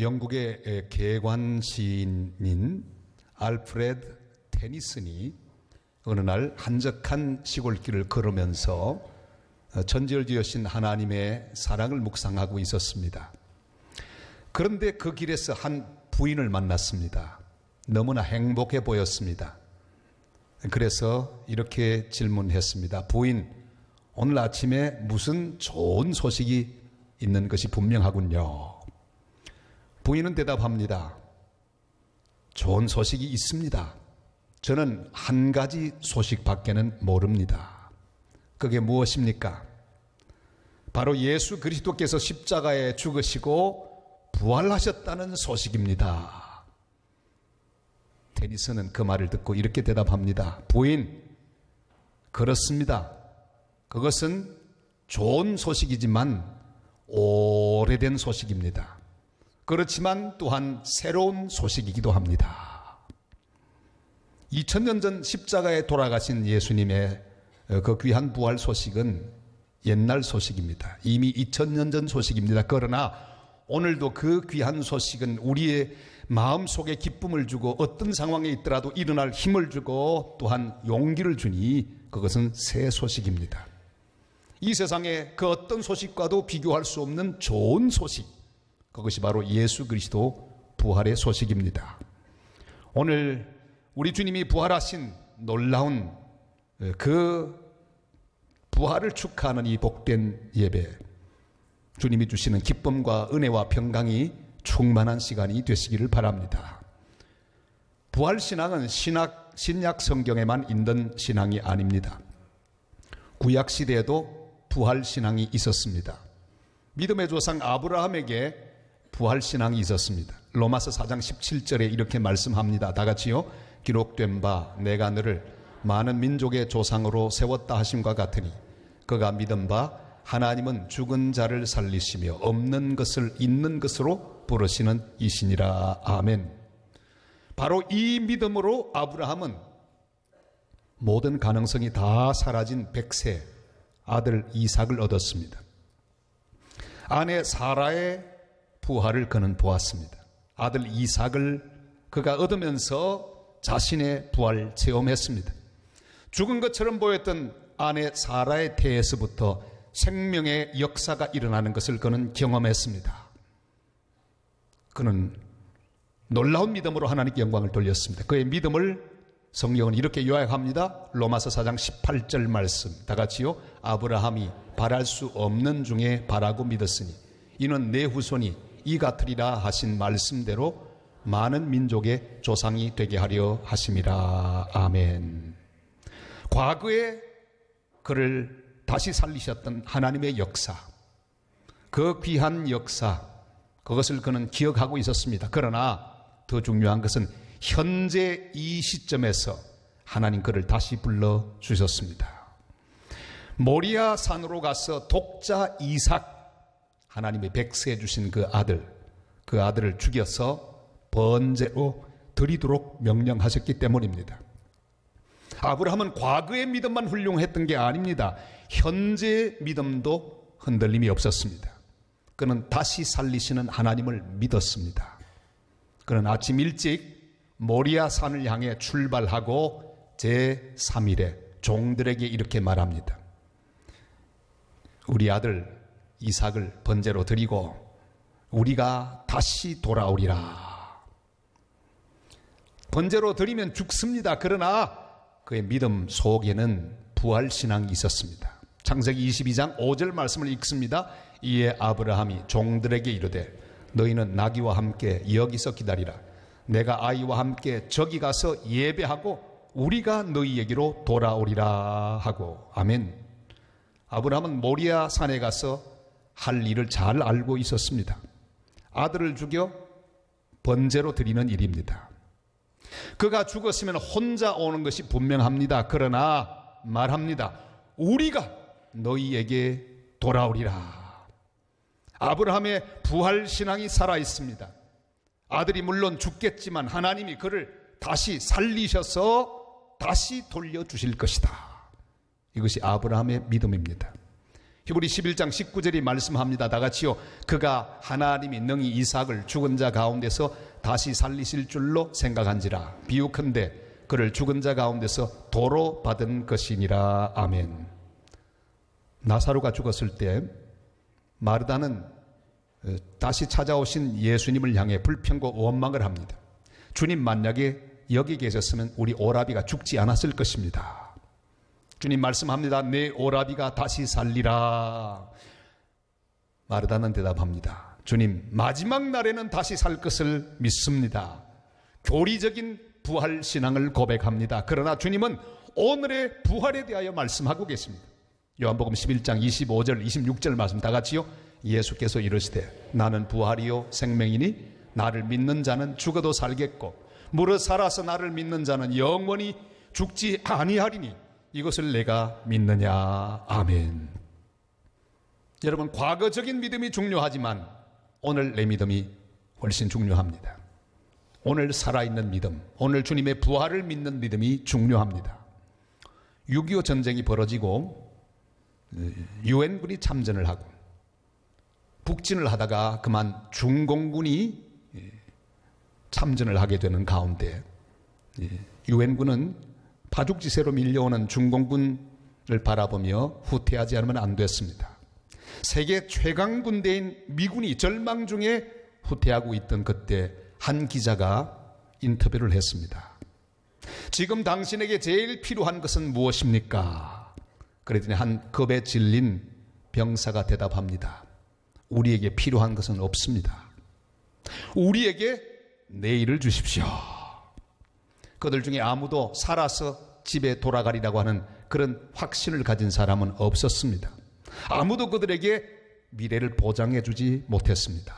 영국의 개관 시인인 알프레드 테니슨이 어느 날 한적한 시골길을 걸으면서 천지를 지으신 하나님의 사랑을 묵상하고 있었습니다. 그런데 그 길에서 한 부인을 만났습니다. 너무나 행복해 보였습니다. 그래서 이렇게 질문했습니다. 부인, 오늘 아침에 무슨 좋은 소식이 있는 것이 분명하군요. 부인은 대답합니다. 좋은 소식이 있습니다. 저는 한 가지 소식밖에는 모릅니다. 그게 무엇입니까? 바로 예수 그리스도께서 십자가에 죽으시고 부활하셨다는 소식입니다. 테니슨은 그 말을 듣고 이렇게 대답합니다. 부인, 그렇습니다. 그것은 좋은 소식이지만 오래된 소식입니다. 그렇지만 또한 새로운 소식이기도 합니다. 2000년 전 십자가에 돌아가신 예수님의 그 귀한 부활 소식은 옛날 소식입니다. 이미 2000년 전 소식입니다. 그러나 오늘도 그 귀한 소식은 우리의 마음속에 기쁨을 주고 어떤 상황에 있더라도 일어날 힘을 주고 또한 용기를 주니 그것은 새 소식입니다. 이 세상에 그 어떤 소식과도 비교할 수 없는 좋은 소식, 그것이 바로 예수 그리스도 부활의 소식입니다. 오늘 우리 주님이 부활하신 놀라운 그 부활을 축하하는 이 복된 예배, 주님이 주시는 기쁨과 은혜와 평강이 충만한 시간이 되시기를 바랍니다. 부활신앙은 신약 성경에만 있는 신앙이 아닙니다. 구약시대에도 부활신앙이 있었습니다. 믿음의 조상 아브라함에게 부활신앙이 있었습니다. 로마서 4장 17절에 이렇게 말씀합니다. 다 같이요. 기록된 바 내가 너를 많은 민족의 조상으로 세웠다 하심과 같으니 그가 믿은 바 하나님은 죽은 자를 살리시며 없는 것을 있는 것으로 부르시는 이시니라. 아멘. 바로 이 믿음으로 아브라함은 모든 가능성이 다 사라진 백세 아들 이삭을 얻었습니다. 아내 사라의 부활을 그는 보았습니다. 아들 이삭을 그가 얻으면서 자신의 부활 체험했습니다. 죽은 것처럼 보였던 아내 사라의 태에서부터 생명의 역사가 일어나는 것을 그는 경험했습니다. 그는 놀라운 믿음으로 하나님께 영광을 돌렸습니다. 그의 믿음을 성경은 이렇게 요약합니다. 로마서 4장 18절 말씀 다 같이요. 아브라함이 바랄 수 없는 중에 바라고 믿었으니 이는 내 후손이 이 같으리라 하신 말씀대로 많은 민족의 조상이 되게 하려 하심이라. 아멘. 과거에 그를 다시 살리셨던 하나님의 역사, 그 귀한 역사, 그것을 그는 기억하고 있었습니다. 그러나 더 중요한 것은 현재 이 시점에서 하나님 그를 다시 불러주셨습니다. 모리아 산으로 가서 독자 이삭, 하나님의 백세해 주신 그 아들을 죽여서 번제로 드리도록 명령하셨기 때문입니다. 아브라함은 과거의 믿음만 훌륭했던 게 아닙니다. 현재의 믿음도 흔들림이 없었습니다. 그는 다시 살리시는 하나님을 믿었습니다. 그는 아침 일찍 모리아 산을 향해 출발하고 제3일에 종들에게 이렇게 말합니다. 우리 아들 이삭을 번제로 드리고 우리가 다시 돌아오리라. 번제로 드리면 죽습니다. 그러나 그의 믿음 속에는 부활신앙이 있었습니다. 창세기 22장 5절 말씀을 읽습니다. 이에 아브라함이 종들에게 이르되 너희는 나귀와 함께 여기서 기다리라. 내가 아이와 함께 저기 가서 예배하고 우리가 너희에게로 돌아오리라 하고. 아멘. 아브라함은 모리아 산에 가서 할 일을 잘 알고 있었습니다. 아들을 죽여 번제로 드리는 일입니다. 그가 죽었으면 혼자 오는 것이 분명합니다. 그러나 말합니다. 우리가 너희에게 돌아오리라. 아브라함의 부활신앙이 살아있습니다. 아들이 물론 죽겠지만 하나님이 그를 다시 살리셔서 다시 돌려주실 것이다. 이것이 아브라함의 믿음입니다. 히브리 11장 19절이 말씀합니다. 다 같이요. 그가 하나님이 능히 이삭을 죽은 자 가운데서 다시 살리실 줄로 생각한지라. 비유컨대 그를 죽은 자 가운데서 도로 받은 것이니라. 아멘. 나사로가 죽었을 때 마르다는 다시 찾아오신 예수님을 향해 불평과 원망을 합니다. 주님, 만약에 여기 계셨으면 우리 오라비가 죽지 않았을 것입니다. 주님 말씀합니다. 내 오라비가 다시 살리라. 마르다는 대답합니다. 주님, 마지막 날에는 다시 살 것을 믿습니다. 교리적인 부활 신앙을 고백합니다. 그러나 주님은 오늘의 부활에 대하여 말씀하고 계십니다. 요한복음 11장 25절 26절 말씀 다 같이요. 예수께서 이르시되 나는 부활이요 생명이니 나를 믿는 자는 죽어도 살겠고 무릇 살아서 나를 믿는 자는 영원히 죽지 아니하리니 이것을 내가 믿느냐. 아멘. 여러분, 과거적인 믿음이 중요하지만 오늘 내 믿음이 훨씬 중요합니다. 오늘 살아있는 믿음, 오늘 주님의 부활을 믿는 믿음이 중요합니다. 6.25 전쟁이 벌어지고 유엔군이 참전을 하고 북진을 하다가 그만 중공군이 참전을 하게 되는 가운데 유엔군은 파죽지세로 밀려오는 중공군을 바라보며 후퇴하지 않으면 안 됐습니다. 세계 최강 군대인 미군이 절망 중에 후퇴하고 있던 그때 한 기자가 인터뷰를 했습니다. 지금 당신에게 제일 필요한 것은 무엇입니까? 그랬더니 한 겁에 질린 병사가 대답합니다. 우리에게 필요한 것은 없습니다. 우리에게 내일을 주십시오. 그들 중에 아무도 살아서 집에 돌아가리라고 하는 그런 확신을 가진 사람은 없었습니다. 아무도 그들에게 미래를 보장해 주지 못했습니다.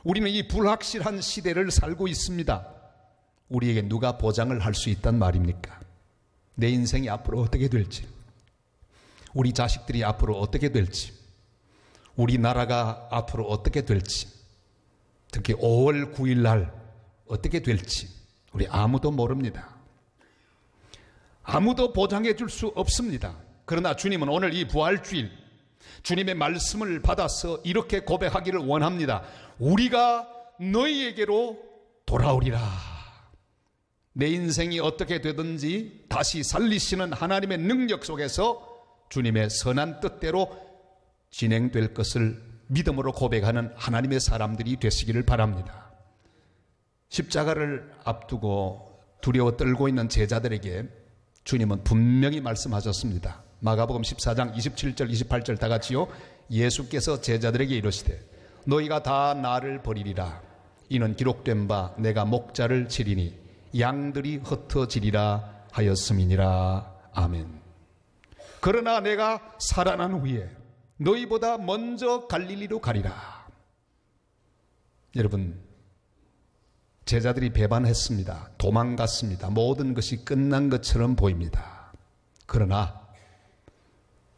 우리는 이 불확실한 시대를 살고 있습니다. 우리에게 누가 보장을 할 수 있단 말입니까? 내 인생이 앞으로 어떻게 될지, 우리 자식들이 앞으로 어떻게 될지, 우리나라가 앞으로 어떻게 될지, 특히 5월 9일 날 어떻게 될지 우리 아무도 모릅니다. 아무도 보장해 줄 수 없습니다. 그러나 주님은 오늘 이 부활주일 주님의 말씀을 받아서 이렇게 고백하기를 원합니다. 우리가 너희에게로 돌아오리라. 내 인생이 어떻게 되든지 다시 살리시는 하나님의 능력 속에서 주님의 선한 뜻대로 진행될 것을 믿음으로 고백하는 하나님의 사람들이 되시기를 바랍니다. 십자가를 앞두고 두려워 떨고 있는 제자들에게 주님은 분명히 말씀하셨습니다. 마가복음 14장 27절 28절 다 같이요. 예수께서 제자들에게 이르시되 너희가 다 나를 버리리라. 이는 기록된 바 내가 목자를 치리니 양들이 흩어지리라 하였음이니라. 아멘. 그러나 내가 살아난 후에 너희보다 먼저 갈릴리로 가리라. 여러분, 제자들이 배반했습니다. 도망갔습니다. 모든 것이 끝난 것처럼 보입니다. 그러나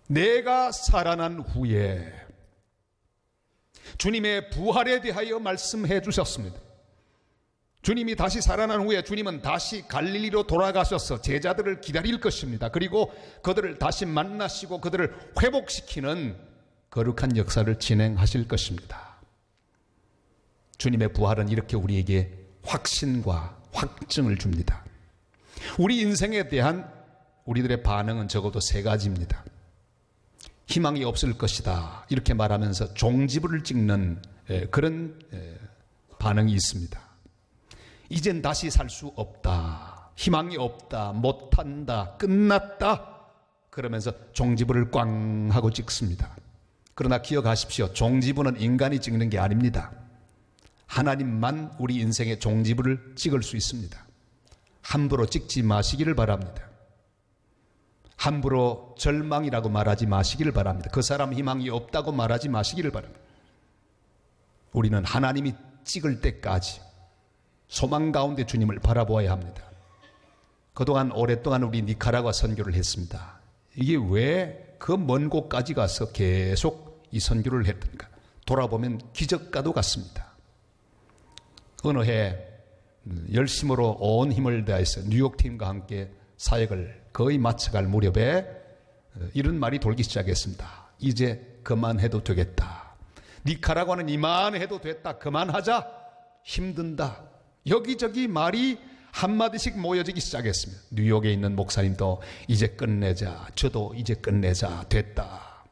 내가 살아난 후에 주님의 부활에 대하여 말씀해 주셨습니다. 주님이 다시 살아난 후에 주님은 다시 갈릴리로 돌아가셔서 제자들을 기다릴 것입니다. 그리고 그들을 다시 만나시고 그들을 회복시키는 거룩한 역사를 진행하실 것입니다. 주님의 부활은 이렇게 우리에게 확신과 확증을 줍니다. 우리 인생에 대한 우리들의 반응은 적어도 세 가지입니다. 희망이 없을 것이다 이렇게 말하면서 종지부를 찍는 그런 반응이 있습니다. 이젠 다시 살 수 없다, 희망이 없다, 못한다, 끝났다 그러면서 종지부를 꽝 하고 찍습니다. 그러나 기억하십시오. 종지부는 인간이 찍는 게 아닙니다. 하나님만 우리 인생의 종지부를 찍을 수 있습니다. 함부로 찍지 마시기를 바랍니다. 함부로 절망이라고 말하지 마시기를 바랍니다. 그 사람 희망이 없다고 말하지 마시기를 바랍니다. 우리는 하나님이 찍을 때까지 소망 가운데 주님을 바라보아야 합니다. 그동안 오랫동안 우리 니카라과 선교를 했습니다. 이게 왜 그 먼 곳까지 가서 계속 이 선교를 했던가? 돌아보면 기적과도 같습니다. 어느 해 열심으로 온 힘을 다해서 뉴욕팀과 함께 사역을 거의 마쳐갈 무렵에 이런 말이 돌기 시작했습니다. 이제 그만해도 되겠다. 네 가라고 하는 이만해도 됐다. 그만하자. 힘든다. 여기저기 말이 한마디씩 모여지기 시작했습니다. 뉴욕에 있는 목사님도 이제 끝내자. 저도 이제 끝내자. 됐다.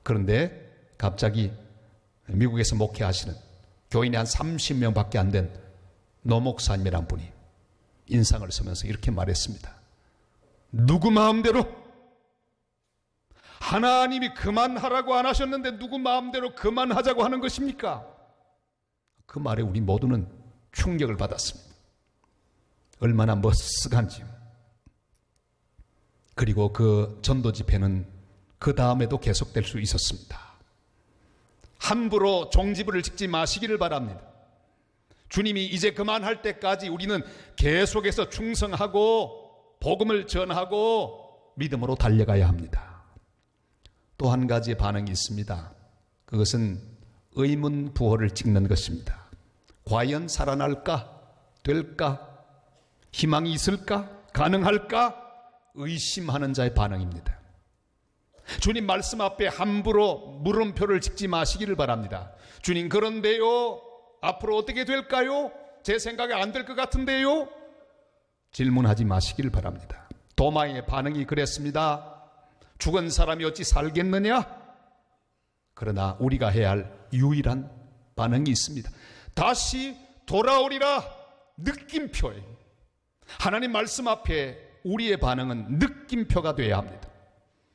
그런데 갑자기 미국에서 목회하시는 교인이 한 30명밖에 안 된 노 목사님이란 분이 인상을 쓰면서 이렇게 말했습니다. 누구 마음대로? 하나님이 그만하라고 안 하셨는데 누구 마음대로 그만하자고 하는 것입니까? 그 말에 우리 모두는 충격을 받았습니다. 얼마나 머쓱한지요. 그리고 그 전도 집회는 그 다음에도 계속될 수 있었습니다. 함부로 종지부를 찍지 마시기를 바랍니다. 주님이 이제 그만할 때까지 우리는 계속해서 충성하고 복음을 전하고 믿음으로 달려가야 합니다. 또 한 가지의 반응이 있습니다. 그것은 의문부호를 찍는 것입니다. 과연 살아날까? 될까? 희망이 있을까? 가능할까? 의심하는 자의 반응입니다. 주님 말씀 앞에 함부로 물음표를 찍지 마시기를 바랍니다. 주님, 그런데요? 앞으로 어떻게 될까요? 제 생각에 안 될 것 같은데요? 질문하지 마시기를 바랍니다. 도마의 반응이 그랬습니다. 죽은 사람이 어찌 살겠느냐? 그러나 우리가 해야 할 유일한 반응이 있습니다. 다시 돌아오리라. 느낌표에 하나님 말씀 앞에 우리의 반응은 느낌표가 되어야 합니다.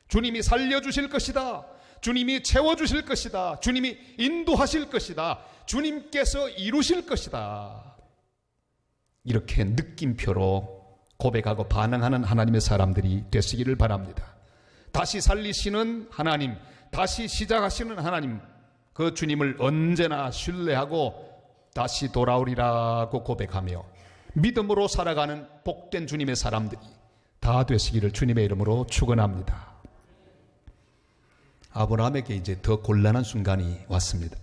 주님이 살려주실 것이다. 주님이 채워주실 것이다. 주님이 인도하실 것이다. 주님께서 이루실 것이다. 이렇게 느낌표로 고백하고 반응하는 하나님의 사람들이 되시기를 바랍니다. 다시 살리시는 하나님, 다시 시작하시는 하나님, 그 주님을 언제나 신뢰하고 다시 돌아오리라고 고백하며 믿음으로 살아가는 복된 주님의 사람들이 다 되시기를 주님의 이름으로 축원합니다. 아브라함에게 이제 더 곤란한 순간이 왔습니다.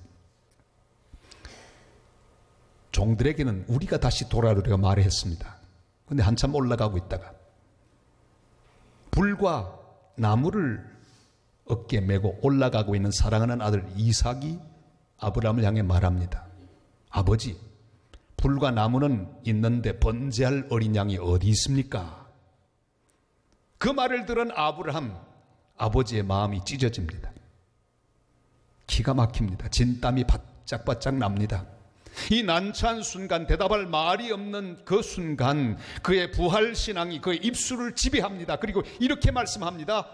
종들에게는 우리가 다시 돌아오리라고 말했습니다. 그런데 한참 올라가고 있다가 불과 나무를 어깨에 메고 올라가고 있는 사랑하는 아들 이삭이 아브라함을 향해 말합니다. 아버지, 불과 나무는 있는데 번제할 어린 양이 어디 있습니까? 그 말을 들은 아브라함, 아버지의 마음이 찢어집니다. 기가 막힙니다. 진땀이 바짝바짝 납니다. 이 난처한 순간, 대답할 말이 없는 그 순간 그의 부활신앙이 그의 입술을 지배합니다. 그리고 이렇게 말씀합니다.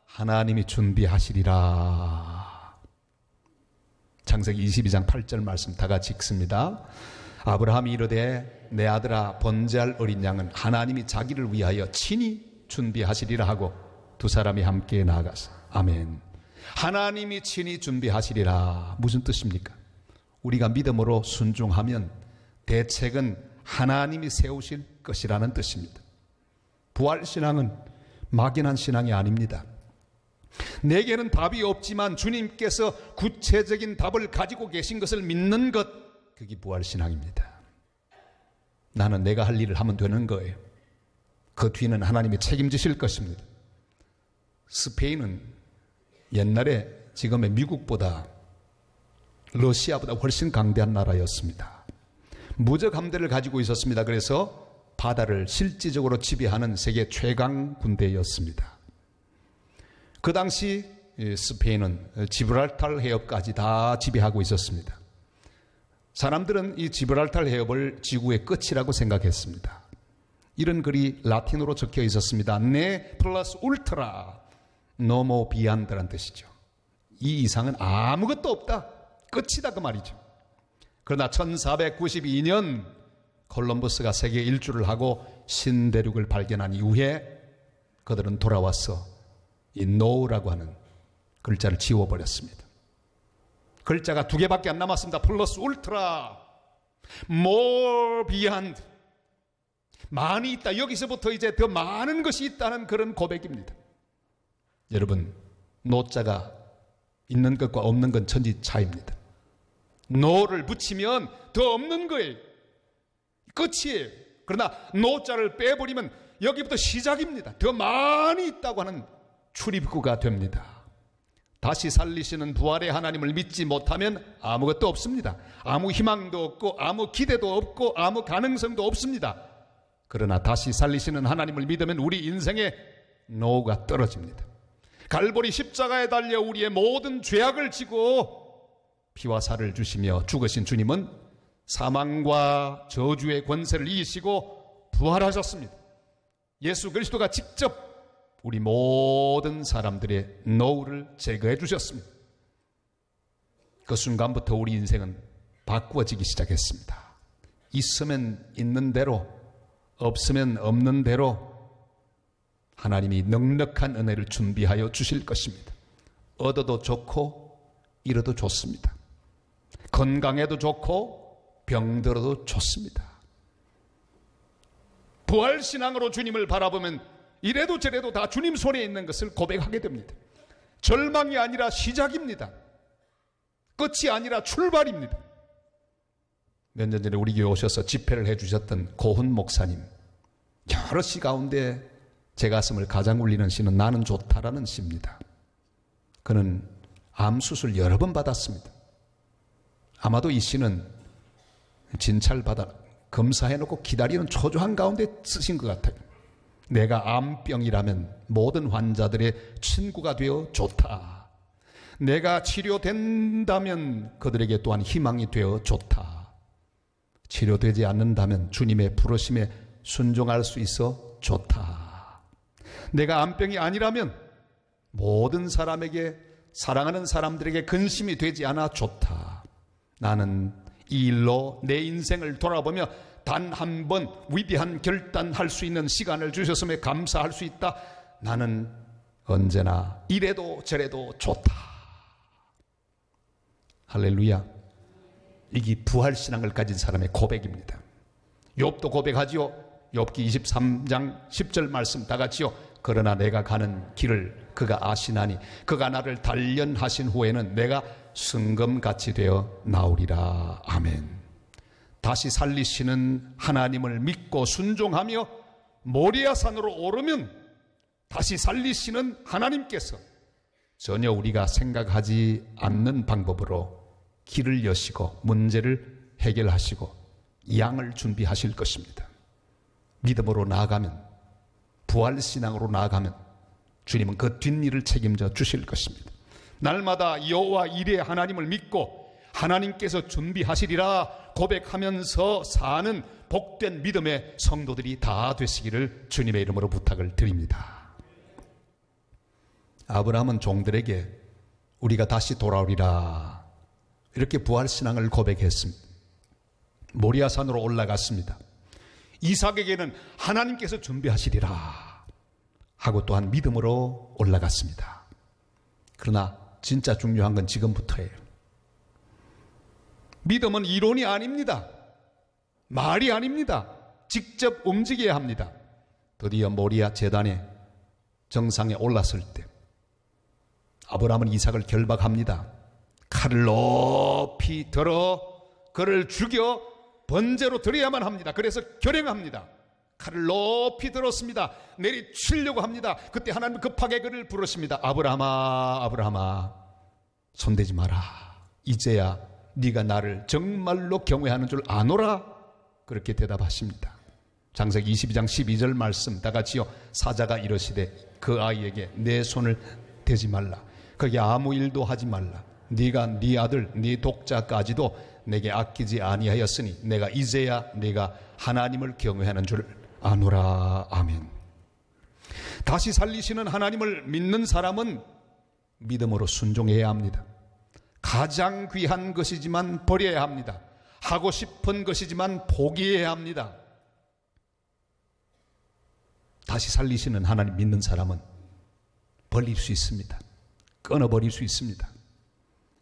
하나님이 준비하시리라. 창세기 22장 8절 말씀 다 같이 읽습니다. 아브라함이 이르되 내 아들아 번제할 어린 양은 하나님이 자기를 위하여 친히 준비하시리라 하고 두 사람이 함께 나아가서 아멘. 하나님이 친히 준비하시리라. 무슨 뜻입니까? 우리가 믿음으로 순종하면 대책은 하나님이 세우실 것이라는 뜻입니다. 부활신앙은 막연한 신앙이 아닙니다. 내게는 답이 없지만 주님께서 구체적인 답을 가지고 계신 것을 믿는 것, 그게 부활신앙입니다. 나는 내가 할 일을 하면 되는 거예요. 그 뒤는 하나님이 책임지실 것입니다. 스페인은 옛날에 지금의 미국보다 러시아보다 훨씬 강대한 나라였습니다. 무적 함대를 가지고 있었습니다. 그래서 바다를 실질적으로 지배하는 세계 최강 군대였습니다. 그 당시 스페인은 지브랄타르 해협까지 다 지배하고 있었습니다. 사람들은 이 지브랄타르 해협을 지구의 끝이라고 생각했습니다. 이런 글이 라틴어로 적혀 있었습니다. 네 플러스 울트라, 노모 비안드란 뜻이죠. 이 이상은 아무것도 없다. 끝이다 그 말이죠. 그러나 1492년 콜럼버스가 세계 일주를 하고 신대륙을 발견한 이후에 그들은 돌아와서 이 노라고 하는 글자를 지워버렸습니다. 글자가 두 개밖에 안 남았습니다. 플러스 울트라, more beyond, 많이 있다. 여기서부터 이제 더 많은 것이 있다는 그런 고백입니다. 여러분, 노자가 있는 것과 없는 건 천지 차이입니다. 노를 붙이면 더 없는 거예요. 끝이에요. 그러나 노자를 빼버리면 여기부터 시작입니다. 더 많이 있다고 하는 출입구가 됩니다. 다시 살리시는 부활의 하나님을 믿지 못하면 아무것도 없습니다. 아무 희망도 없고 아무 기대도 없고 아무 가능성도 없습니다. 그러나 다시 살리시는 하나님을 믿으면 우리 인생에 노후가 떨어집니다. 갈보리 십자가에 달려 우리의 모든 죄악을 지고 피와 살을 주시며 죽으신 주님은 사망과 저주의 권세를 이기시고 부활하셨습니다. 예수 그리스도가 직접 우리 모든 사람들의 노후를 제거해 주셨습니다. 그 순간부터 우리 인생은 바꾸어지기 시작했습니다. 있으면 있는 대로, 없으면 없는 대로 하나님이 넉넉한 은혜를 준비하여 주실 것입니다. 얻어도 좋고 잃어도 좋습니다. 건강해도 좋고 병들어도 좋습니다. 부활신앙으로 주님을 바라보면 이래도 저래도 다 주님 손에 있는 것을 고백하게 됩니다. 절망이 아니라 시작입니다. 끝이 아니라 출발입니다. 몇 년 전에 우리 교회 오셔서 집회를 해주셨던 고훈 목사님, 여러 시 가운데 제 가슴을 가장 울리는 시는 나는 좋다라는 시입니다. 그는 암수술 여러 번 받았습니다. 아마도 이 시는 진찰받아 검사해놓고 기다리는 초조한 가운데 쓰신 것 같아요. 내가 암병이라면 모든 환자들의 친구가 되어 좋다. 내가 치료된다면 그들에게 또한 희망이 되어 좋다. 치료되지 않는다면 주님의 부르심에 순종할 수 있어 좋다. 내가 암병이 아니라면 모든 사람에게, 사랑하는 사람들에게 근심이 되지 않아 좋다. 나는 이 일로 내 인생을 돌아보며 단 한 번 위대한 결단할 수 있는 시간을 주셨음에 감사할 수 있다. 나는 언제나 이래도 저래도 좋다. 할렐루야. 이게 부활신앙을 가진 사람의 고백입니다. 욥도 고백하지요. 욥기 23장 10절 말씀 다 같이요. 그러나 내가 가는 길을 그가 아시나니 그가 나를 단련하신 후에는 내가 승금같이 되어 나오리라. 아멘. 다시 살리시는 하나님을 믿고 순종하며 모리아산으로 오르면 다시 살리시는 하나님께서 전혀 우리가 생각하지 않는 방법으로 길을 여시고 문제를 해결하시고 양을 준비하실 것입니다. 믿음으로 나아가면, 부활신앙으로 나아가면 주님은 그 뒷일을 책임져 주실 것입니다. 날마다 여호와 이레 하나님을 믿고 하나님께서 준비하시리라 고백하면서 사는 복된 믿음의 성도들이 다 되시기를 주님의 이름으로 부탁을 드립니다. 아브라함은 종들에게 우리가 다시 돌아오리라 이렇게 부활신앙을 고백했습니다. 모리아산으로 올라갔습니다. 이삭에게는 하나님께서 준비하시리라 하고 또한 믿음으로 올라갔습니다. 그러나 진짜 중요한 건 지금부터예요. 믿음은 이론이 아닙니다. 말이 아닙니다. 직접 움직여야 합니다. 드디어 모리아 제단의 정상에 올랐을 때 아브라함은 이삭을 결박합니다. 칼을 높이 들어 그를 죽여 번제로 드려야만 합니다. 그래서 결행합니다. 칼을 높이 들었습니다. 내리치려고 합니다. 그때 하나님은 급하게 그를 부르십니다. 아브라함아, 아브라함아, 손대지 마라. 이제야 네가 나를 정말로 경외하는 줄 아노라. 그렇게 대답하십니다. 창세기 22장 12절 말씀 다 같이요. 사자가 이르시되 그 아이에게 내 손을 대지 말라. 거기 아무 일도 하지 말라. 네가 네 아들 네 독자까지도 내게 아끼지 아니하였으니 내가 이제야 네가 하나님을 경외하는 줄 아노라. 아멘. 다시 살리시는 하나님을 믿는 사람은 믿음으로 순종해야 합니다. 가장 귀한 것이지만 버려야 합니다. 하고 싶은 것이지만 포기해야 합니다. 다시 살리시는 하나님 믿는 사람은 버릴 수 있습니다. 끊어버릴 수 있습니다.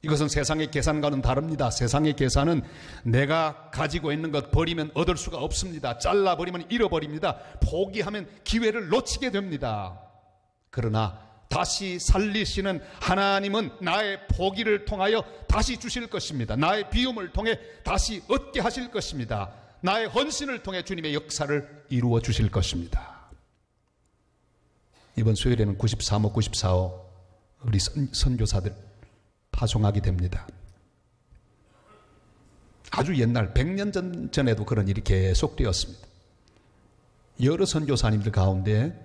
이것은 세상의 계산과는 다릅니다. 세상의 계산은 내가 가지고 있는 것 버리면 얻을 수가 없습니다. 잘라버리면 잃어버립니다. 포기하면 기회를 놓치게 됩니다. 그러나 다시 살리시는 하나님은 나의 포기를 통하여 다시 주실 것입니다. 나의 비움을 통해 다시 얻게 하실 것입니다. 나의 헌신을 통해 주님의 역사를 이루어 주실 것입니다. 이번 수요일에는 93호, 94호 우리 선교사들 파송하게 됩니다. 아주 옛날 100년 전에도 그런 일이 계속 되었습니다. 여러 선교사님들 가운데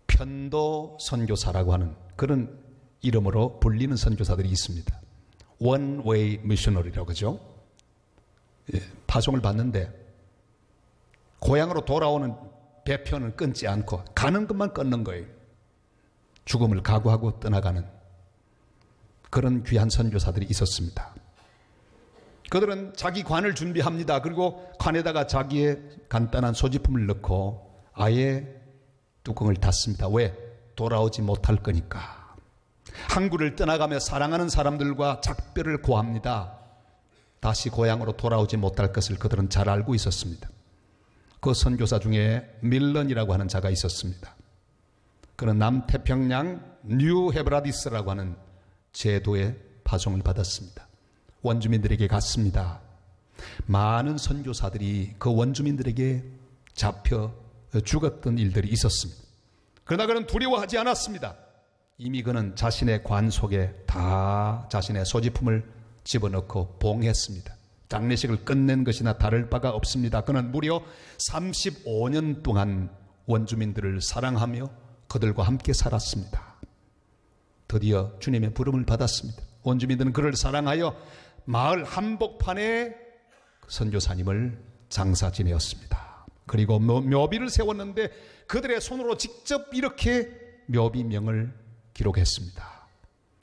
편도 선교사라고 하는 그런 이름으로 불리는 선교사들이 있습니다. One Way Missionary라고 하죠. 파송을 받는데 고향으로 돌아오는 배편을 끊지 않고 가는 것만 끊는 거예요. 죽음을 각오하고 떠나가는 그런 귀한 선교사들이 있었습니다. 그들은 자기 관을 준비합니다. 그리고 관에다가 자기의 간단한 소지품을 넣고 아예 뚜껑을 닫습니다. 왜? 돌아오지 못할 거니까. 항구를 떠나가며 사랑하는 사람들과 작별을 고합니다. 다시 고향으로 돌아오지 못할 것을 그들은 잘 알고 있었습니다. 그 선교사 중에 밀런이라고 하는 자가 있었습니다. 그는 남태평양 뉴 헤브라디스라고 하는 제도의 파송을 받았습니다. 원주민들에게 갔습니다. 많은 선교사들이 그 원주민들에게 잡혀 죽었던 일들이 있었습니다. 그러나 그는 두려워하지 않았습니다. 이미 그는 자신의 관 속에 다 자신의 소지품을 집어넣고 봉했습니다. 장례식을 끝낸 것이나 다를 바가 없습니다. 그는 무려 35년 동안 원주민들을 사랑하며 그들과 함께 살았습니다. 드디어 주님의 부름을 받았습니다. 원주민들은 그를 사랑하여 마을 한복판에 선교사님을 장사 지내었습니다. 그리고 묘비를 세웠는데 그들의 손으로 직접 이렇게 묘비명을 기록했습니다.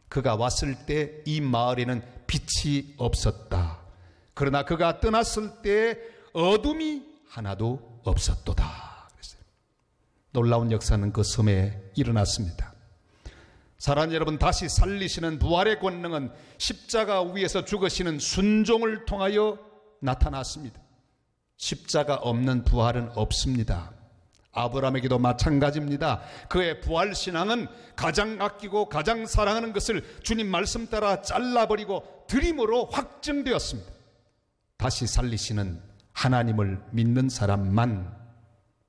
그가 왔을 때 이 마을에는 빛이 없었다. 그러나 그가 떠났을 때 어둠이 하나도 없었도다. 그랬어요. 놀라운 역사는 그 섬에 일어났습니다. 사랑하는 여러분, 다시 살리시는 부활의 권능은 십자가 위에서 죽으시는 순종을 통하여 나타났습니다. 십자가 없는 부활은 없습니다. 아브라함에게도 마찬가지입니다. 그의 부활신앙은 가장 아끼고 가장 사랑하는 것을 주님 말씀 따라 잘라버리고 드림으로 확증되었습니다. 다시 살리시는 하나님을 믿는 사람만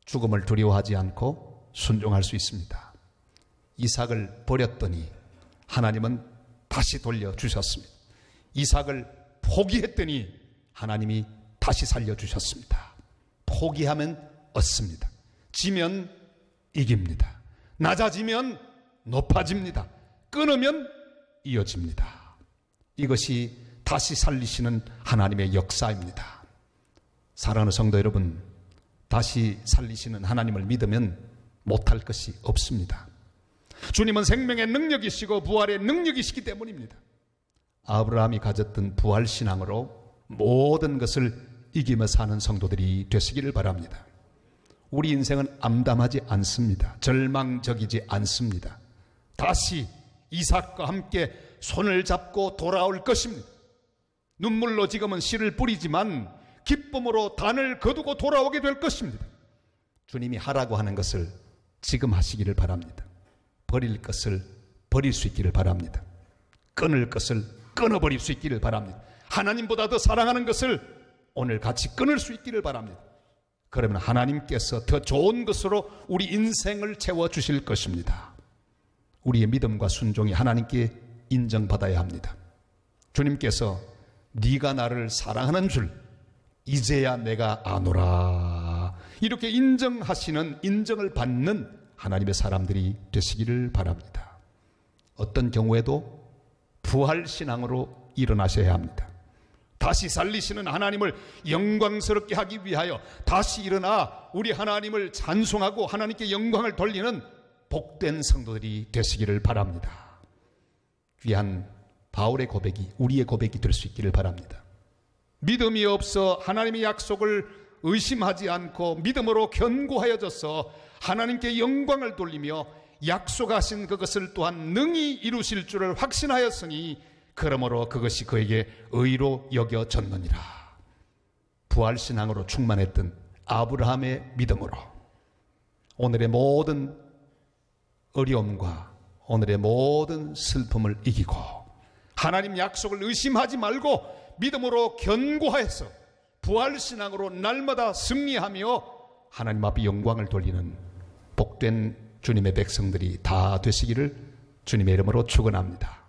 죽음을 두려워하지 않고 순종할 수 있습니다. 이삭을 버렸더니 하나님은 다시 돌려주셨습니다. 이삭을 포기했더니 하나님이 다시 살려주셨습니다. 포기하면 얻습니다. 지면 이깁니다. 낮아지면 높아집니다. 끊으면 이어집니다. 이것이 다시 살리시는 하나님의 역사입니다. 사랑하는 성도 여러분, 다시 살리시는 하나님을 믿으면 못할 것이 없습니다. 주님은 생명의 능력이시고 부활의 능력이시기 때문입니다. 아브라함이 가졌던 부활신앙으로 모든 것을 이기며 사는 성도들이 되시기를 바랍니다. 우리 인생은 암담하지 않습니다. 절망적이지 않습니다. 다시 이삭과 함께 손을 잡고 돌아올 것입니다. 눈물로 지금은 씨를 뿌리지만 기쁨으로 단을 거두고 돌아오게 될 것입니다. 주님이 하라고 하는 것을 지금 하시기를 바랍니다. 버릴 것을 버릴 수 있기를 바랍니다. 끊을 것을 끊어버릴 수 있기를 바랍니다. 하나님보다 더 사랑하는 것을 오늘 같이 끊을 수 있기를 바랍니다. 그러면 하나님께서 더 좋은 것으로 우리 인생을 채워주실 것입니다. 우리의 믿음과 순종이 하나님께 인정받아야 합니다. 주님께서 네가 나를 사랑하는 줄 이제야 내가 아노라, 이렇게 인정하시는, 인정을 받는 하나님의 사람들이 되시기를 바랍니다. 어떤 경우에도 부활신앙으로 일어나셔야 합니다. 다시 살리시는 하나님을 영광스럽게 하기 위하여 다시 일어나 우리 하나님을 찬송하고 하나님께 영광을 돌리는 복된 성도들이 되시기를 바랍니다. 귀한 바울의 고백이 우리의 고백이 될 수 있기를 바랍니다. 믿음이 없어 하나님의 약속을 의심하지 않고 믿음으로 견고하여져서 하나님께 영광을 돌리며 약속하신 그것을 또한 능히 이루실 줄을 확신하였으니 그러므로 그것이 그에게 의로 여겨졌느니라. 부활신앙으로 충만했던 아브라함의 믿음으로 오늘의 모든 어려움과 오늘의 모든 슬픔을 이기고 하나님 약속을 의심하지 말고 믿음으로 견고해서 부활신앙으로 날마다 승리하며 하나님 앞에 영광을 돌리는 복된 주님의 백성들이 다 되시기를 주님의 이름으로 축원합니다.